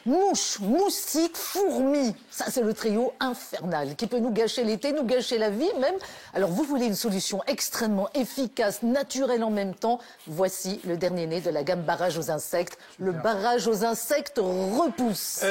Mouches, moustiques, fourmis, ça c'est le trio infernal qui peut nous gâcher l'été, nous gâcher la vie même. Alors vous voulez une solution extrêmement efficace, naturelle en même temps. Voici le dernier né de la gamme barrage aux insectes. Le barrage aux insectes repousse.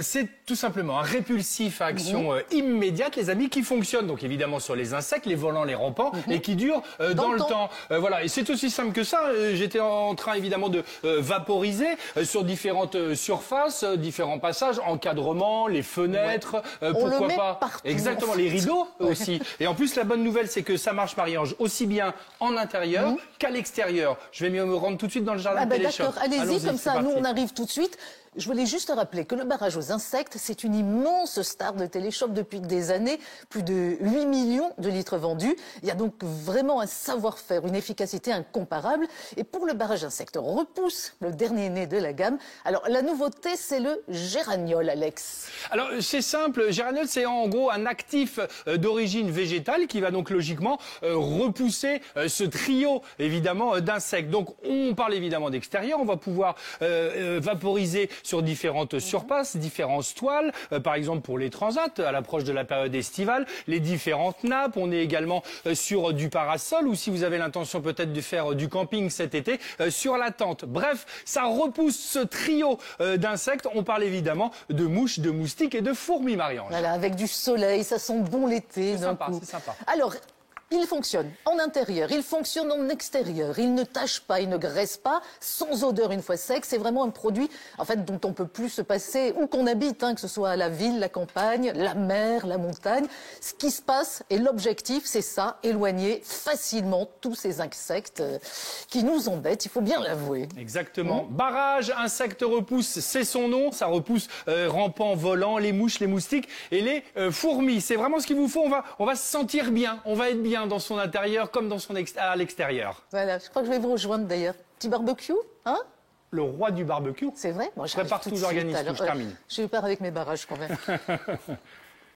C'est tout simplement un répulsif à action immédiate, les amis, qui fonctionne donc évidemment sur les insectes, les volants, les rampants, et qui dure dans le temps. Voilà, et c'est aussi simple que ça. J'étais en train évidemment de vaporiser sur différentes surfaces, différents passages, encadrement, les fenêtres, pourquoi pas. Partout, exactement, les rideaux aussi. Et en plus, la bonne nouvelle, c'est que ça marche, Marie-Ange, aussi bien en intérieur qu'à l'extérieur. Je vais me rendre tout de suite dans le jardin de Téléshop. D'accord, allez-y, comme ça, nous on arrive tout de suite. Je voulais juste rappeler que le barrage aux insectes, c'est une immense star de Téléshop depuis des années, plus de 8 millions de litres vendus. Il y a donc vraiment un savoir-faire, une efficacité incomparable. Et pour le barrage insectes repousse, le dernier né de la gamme, alors la nouveauté, c'est le géraniol, Alex. Alors c'est simple, géraniol, c'est en gros un actif d'origine végétale qui va donc logiquement repousser ce trio évidemment d'insectes. Donc on parle évidemment d'extérieur, on va pouvoir vaporiser sur différentes surfaces, différentes toiles, par exemple pour les transats à l'approche de la période estivale, les différentes nappes. On est également sur du parasol ou si vous avez l'intention peut-être de faire du camping cet été, sur la tente. Bref, ça repousse ce trio d'insectes. On parle évidemment de mouches, de moustiques et de fourmis, Marie-Ange. Voilà, avec du soleil, ça sent bon l'été. C'est sympa, c'est sympa. Alors, il fonctionne en intérieur, il fonctionne en extérieur, il ne tâche pas, il ne graisse pas, sans odeur une fois sec. C'est vraiment un produit en fait, dont on ne peut plus se passer où qu'on habite, que ce soit la ville, la campagne, la mer, la montagne. Ce qui se passe et l'objectif, c'est ça, éloigner facilement tous ces insectes qui nous embêtent, il faut bien l'avouer. Exactement. Barrage, insectes repousse, c'est son nom. Ça repousse rampants, volants, les mouches, les moustiques et les fourmis. C'est vraiment ce qu'il vous faut. On va se sentir bien, on va être bien dans son intérieur comme dans son à l'extérieur. Voilà, je crois que je vais vous rejoindre d'ailleurs. Petit barbecue, hein? Le roi du barbecue. C'est vrai? Moi, je prépare tout, j'organise tout, je termine. Je pars avec mes barrages quand même.